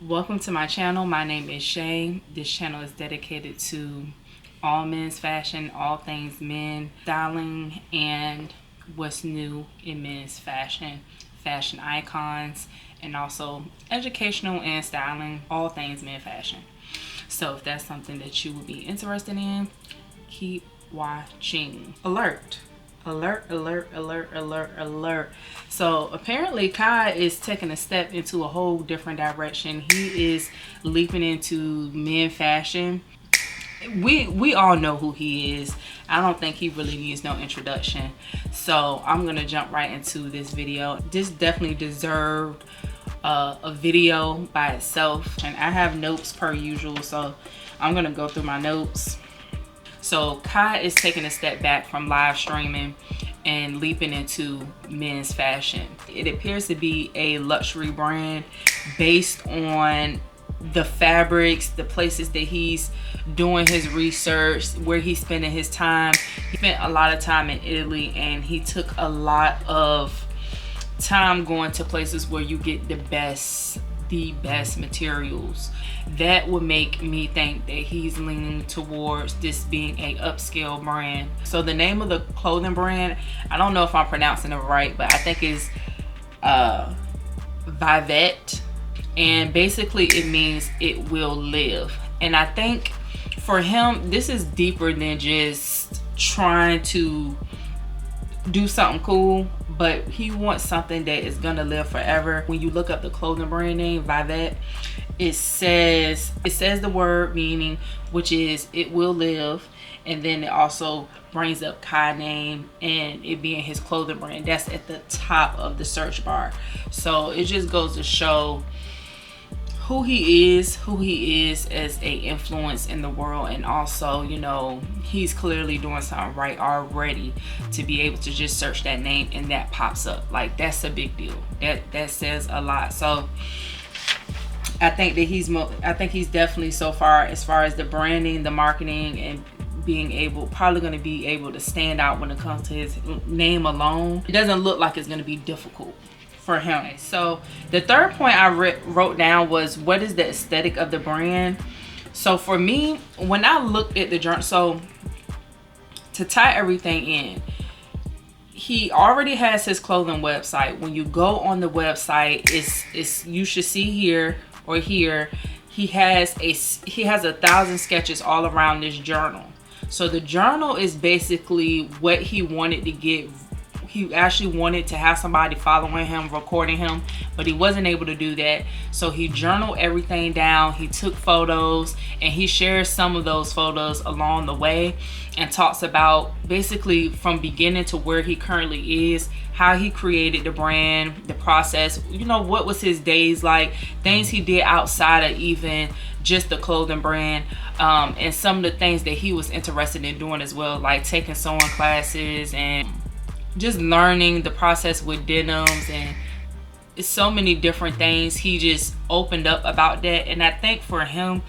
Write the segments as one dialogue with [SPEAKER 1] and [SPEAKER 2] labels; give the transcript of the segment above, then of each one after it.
[SPEAKER 1] Welcome to my channel. My name is Shay. This channel is dedicated to all men's fashion, all things men, styling, and what's new in men's fashion, fashion icons, and also educational and styling, all things men fashion. So if that's something that you would be interested in, keep watching. Alert. Alert, alert, alert, alert, alert. So apparently Kai is taking a step into a whole different direction. He is leaping into men fashion. We all know who he is. I don't think he really needs no introduction. So I'm gonna jump right into this video. This definitely deserved a video by itself. And I have notes per usual, so I'm gonna go through my notes. So Kai is taking a step back from live streaming and leaping into men's fashion. It appears to be a luxury brand based on the fabrics, the places that he's doing his research, where he's spending his time. He spent a lot of time in Italy, and he took a lot of time going to places where you get the best materials. That would make me think that he's leaning towards this being a upscale brand. So the name of the clothing brand, I don't know if I'm pronouncing it right, but I think is Vivet, and basically it means it will live. And I think for him, this is deeper than just trying to do something cool, but he wants something that is gonna live forever. When you look up the clothing brand name Vivet, it says the word meaning, which is it will live, and then it also brings up Kai name and it being his clothing brand. That's at the top of the search bar. So it just goes to show who he is as a influence in the world. And also, you know, he's clearly doing something right already to be able to just search that name and that pops up. Like, that's a big deal. That says a lot. So I think that he's definitely, so far as the branding, the marketing, and being probably going to be able to stand out when it comes to his name alone. It doesn't look like it's going to be difficult for him. So the third point I wrote down was, what is the aesthetic of the brand? So for me, when I looked at the journal, so to tie everything in, he already has his clothing website. When you go on the website, it's you should see here or here, he has 1,000 sketches all around this journal. So the journal is basically what he wanted to get. He actually wanted to have somebody following him, recording him, but he wasn't able to do that. So he journaled everything down. He took photos, and he shares some of those photos along the way and talks about basically from beginning to where he currently is, how he created the brand, the process, you know, what was his days like, things he did outside of even just the clothing brand, and some of the things that he was interested in doing as well, like taking sewing classes and just learning the process with denims, and it's so many different things. He just opened up about that, and I think for him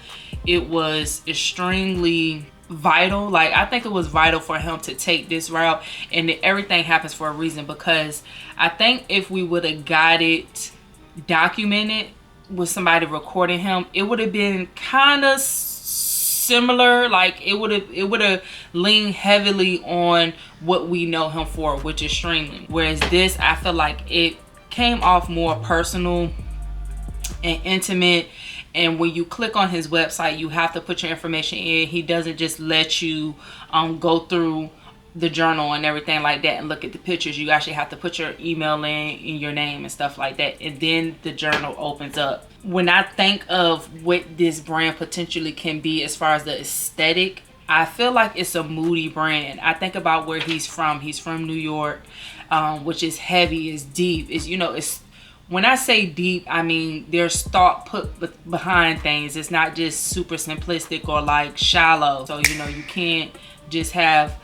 [SPEAKER 1] it was extremely vital. Like, I think it was vital for him to take this route, and everything happens for a reason, because I think if we would have got it documented with somebody recording him, it would have been kind of similar. Like, it would have leaned heavily on what we know him for, which is streaming. Whereas this, I feel like it came off more personal and intimate. And when you click on his website, you have to put your information in. He doesn't just let you go through the journal and everything like that and look at the pictures. You actually have to put your email in your name and stuff like that, and then the journal opens up. When I think of what this brand potentially can be as far as the aesthetic, I feel like it's a moody brand. I think about where he's from. He's from New York, which is heavy, is deep, is, you know, it's, when I say deep, I mean there's thought put behind things. It's not just super simplistic or like shallow. So, you know, you can't just have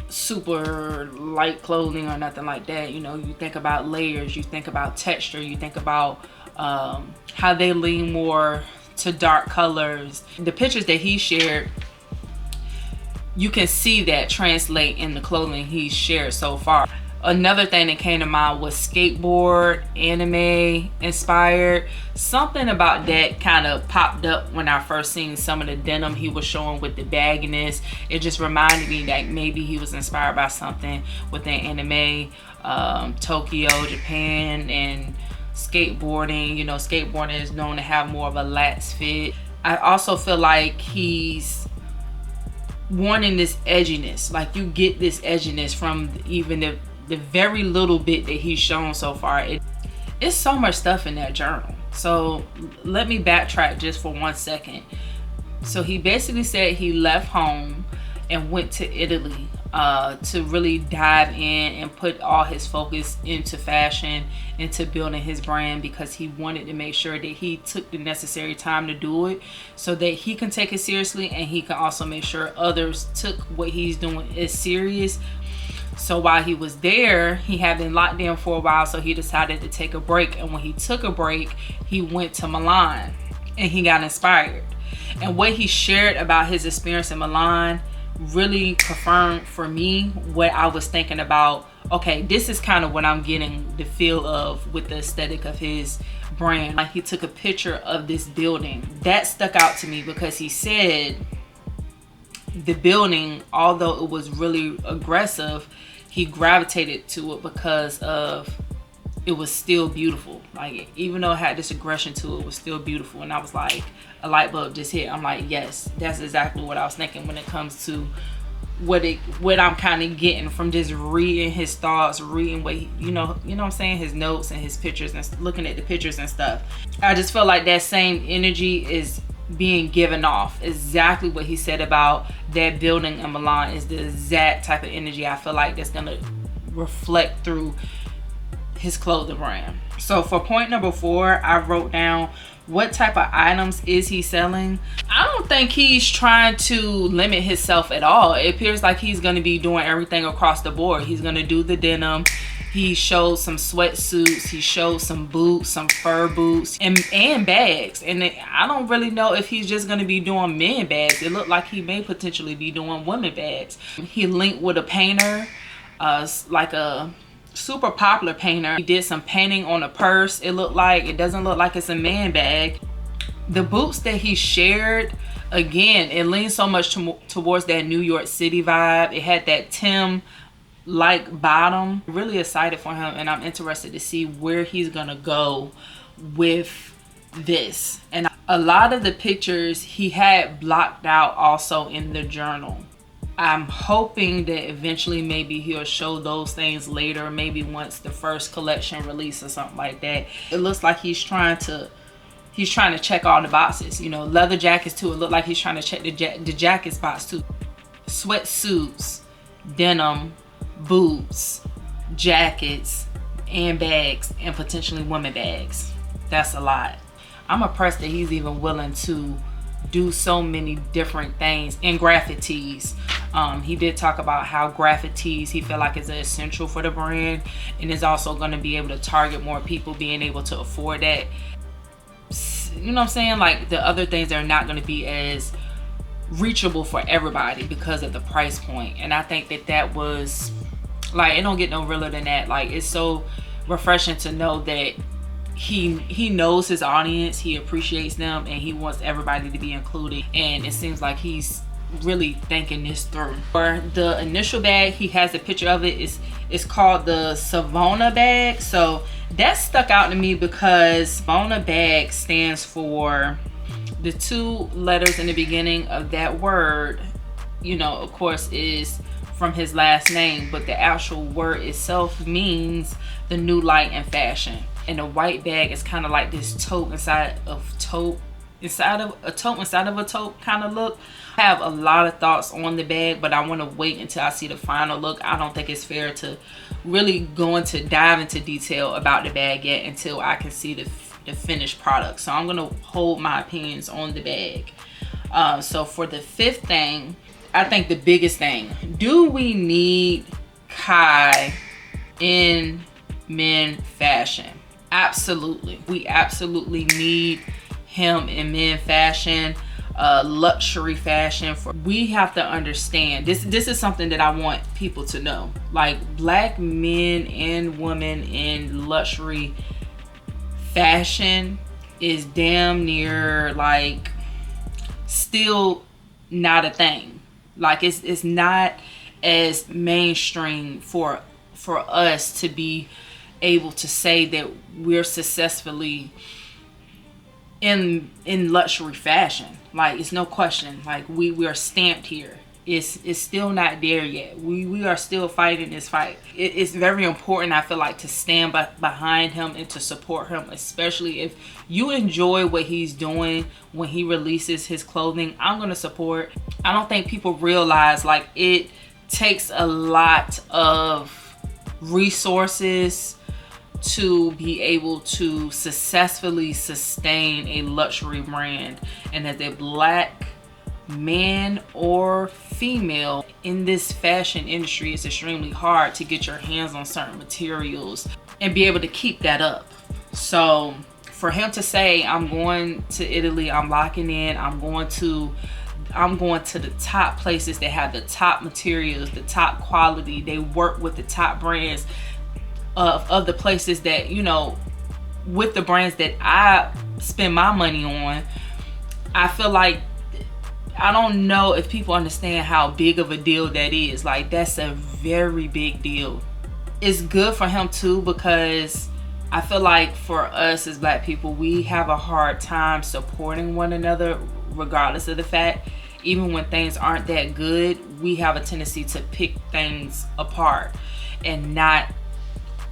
[SPEAKER 1] super light clothing or nothing like that. You know, you think about layers, you think about texture, you think about how they lean more to dark colors. The pictures that he shared, you can see that translate in the clothing he's shared so far. Another thing that came to mind was skateboard, anime inspired. Something about that kind of popped up when I first seen some of the denim he was showing with the bagginess. It just reminded me that maybe he was inspired by something within anime, Tokyo, Japan, and skateboarding. You know, skateboarding is known to have more of a lax fit. I also feel like he's wanting this edginess. Like, you get this edginess from even the very little bit that he's shown so far. It's so much stuff in that journal. So let me backtrack just for 1 second. So he basically said he left home and went to Italy to really dive in and put all his focus into fashion, into building his brand, because he wanted to make sure that he took the necessary time to do it so that he can take it seriously, and he can also make sure others took what he's doing as serious. So while he was there, he had been locked in for a while, so he decided to take a break. And when he took a break, he went to Milan and he got inspired. And what he shared about his experience in Milan really confirmed for me what I was thinking about. Okay, this is kind of what I'm getting the feel of with the aesthetic of his brand. Like, he took a picture of this building. That stuck out to me because he said the building, although it was really aggressive, he gravitated to it because of it was still beautiful. Like, even though it had this aggression to it, it was still beautiful. And I was like, a light bulb just hit. I'm like, yes, that's exactly what I was thinking when it comes to what I'm kind of getting from just reading his thoughts, reading what he, you know what I'm saying, his notes and his pictures, and looking at the pictures and stuff. I just feel like that same energy is being given off. Exactly what he said about that building in Milan is the exact type of energy I feel like that's gonna reflect through his clothing brand. So for point number 4, I wrote down, what type of items is he selling? I don't think he's trying to limit himself at all. It appears like he's going to be doing everything across the board. He's going to do the denim. He showed some sweatsuits. He showed some boots, some fur boots, and bags. And I don't really know if he's just going to be doing men bags. It looked like he may potentially be doing women bags. He linked with a painter, like a super popular painter. He did some painting on a purse. It doesn't look like it's a man bag. The boots that he shared, again, it leans so much towards that New York City vibe. It had that Tim like bottom. Really excited for him, and I'm interested to see where he's gonna go with this. And a lot of the pictures he had blocked out also in the journal. I'm hoping that eventually maybe he'll show those things later, maybe once the first collection release or something like that. It looks like he's trying to check all the boxes. You know, leather jackets too. It looked like he's trying to check the jackets box too. Sweatsuits, denim, boots, jackets, and bags, and potentially women bags. That's a lot. I'm impressed that he's even willing to do so many different things. And graphic tees. He did talk about how graphic tees he felt like is essential for the brand, and is also going to be able to target more people being able to afford that. You know what I'm saying? Like, the other things are not going to be as reachable for everybody because of the price point. And I think that was like, it don't get no realer than that. Like, it's so refreshing to know that he knows his audience, he appreciates them, and he wants everybody to be included. And it seems like he's really thinking this through. For the initial bag, he has a picture of it. It's called the Savona bag. So that stuck out to me because Savona bag stands for the 2 letters in the beginning of that word, you know, of course, is from his last name, but the actual word itself means the new light in fashion. And the white bag is kind of like this tote inside of a tote kind of look. I have a lot of thoughts on the bag, but I want to wait until I see the final look. I don't think it's fair to really dive into detail about the bag yet until I can see the finished product. So I'm going to hold my opinions on the bag. So for the 5th thing, I think the biggest thing, do we need Kai in men fashion? Absolutely. We absolutely need him in men fashion. luxury fashion. We have to understand this is something that I want people to know. Like, black men and women in luxury fashion is damn near like still not a thing. Like, it's not as mainstream for us to be able to say that we're successfully in luxury fashion. Like, it's no question. Like, we are stamped here. It's still not there yet. We are still fighting this fight. It's very important, I feel like, to stand behind him and to support him, especially if you enjoy what he's doing when he releases his clothing. I'm going to support. I don't think people realize, like, it takes a lot of resources to be able to successfully sustain a luxury brand, and as a black man or female in this fashion industry, it's extremely hard to get your hands on certain materials and be able to keep that up. So for him to say, I'm going to Italy, I'm locking in, I'm going to the top places that have the top materials, the top quality, they work with the top brands of the places that, you know, with the brands that I spend my money on, I feel like, I don't know if people understand how big of a deal that is. Like, that's a very big deal. It's good for him too, because I feel like for us as black people, we have a hard time supporting one another, regardless of the fact. Even when things aren't that good, we have a tendency to pick things apart and not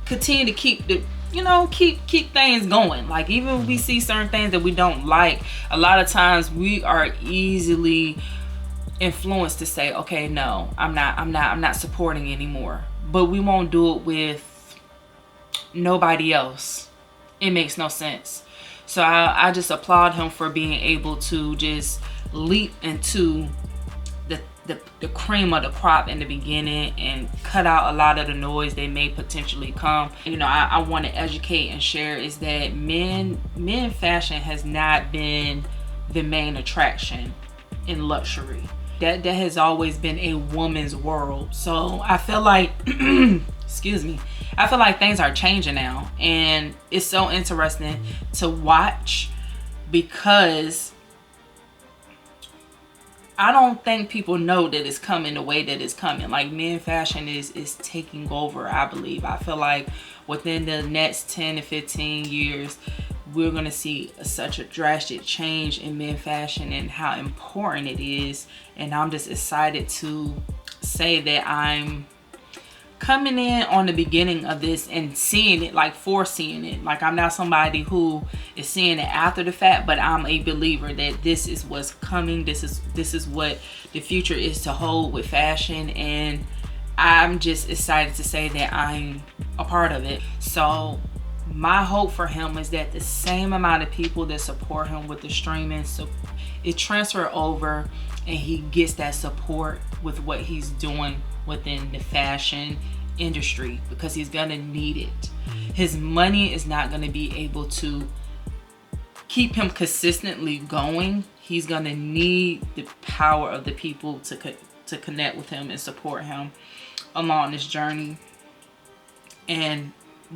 [SPEAKER 1] continue to keep the, you know, keep things going. Like, even when we see certain things that we don't like, a lot of times we are easily influenced to say, okay, no, I'm not supporting anymore. But we won't do it with nobody else. It makes no sense. So I just applaud him for being able to just leap into the cream of the crop in the beginning and cut out a lot of the noise that may potentially come. You know, I want to educate and share is that men fashion has not been the main attraction in luxury. That has always been a woman's world. So I feel like excuse me, I feel like things are changing now, and it's so interesting to watch, because I don't think people know that it's coming the way that it's coming. Like, men fashion is taking over, I believe. I feel like within the next 10 to 15 years, we're going to see such a drastic change in men fashion and how important it is. And I'm just excited to say that I'm coming in on the beginning of this and seeing it, like foreseeing it. Like, I'm not somebody who is seeing it after the fact, but I'm a believer that this is what's coming. This is what the future is to hold with fashion, and I'm just excited to say that I'm a part of it. So my hope for him is that the same amount of people that support him with the streaming, so it transfer over and he gets that support with what he's doing within the fashion industry, because he's gonna need it. His money is not gonna be able to keep him consistently going. He's gonna need the power of the people to connect with him and support him along this journey. And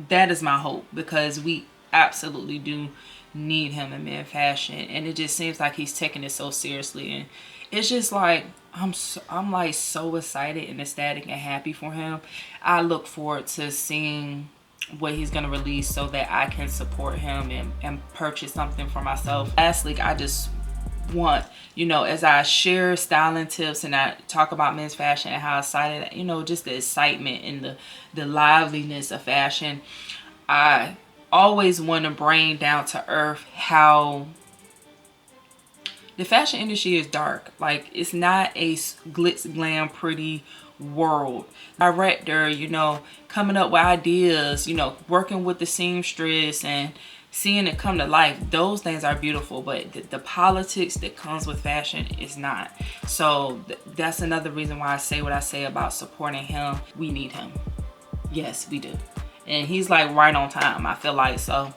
[SPEAKER 1] that is my hope, because we absolutely do need him in men fashion, and it just seems like he's taking it so seriously. And it's just like, I'm like so excited and ecstatic and happy for him. I look forward to seeing what he's going to release so that I can support him and purchase something for myself. Lastly, I just want, you know, as I share styling tips and I talk about men's fashion and how excited, you know, just the excitement and the liveliness of fashion, I always want to bring down to earth how the fashion industry is dark. Like, it's not a glitz glam pretty world. Director, you know, coming up with ideas, you know, working with the seamstress and seeing it come to life, those things are beautiful, but the politics that comes with fashion is not. So that's another reason why I say what I say about supporting him. We need him. Yes, we do. And he's like right on time, I feel like. So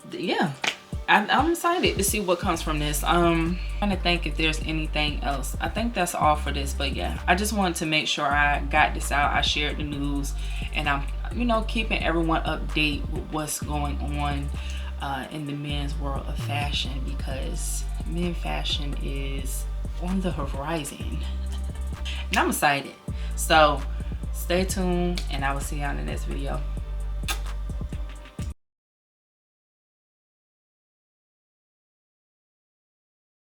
[SPEAKER 1] yeah, I'm excited to see what comes from this. Trying to think if there's anything else. I think that's all for this, but yeah, I just wanted to make sure I got this out. I shared the news, and I'm, you know, keeping everyone update with what's going on in the men's world of fashion, because men fashion is on the horizon. And I'm excited. So stay tuned, and I will see you on the next video.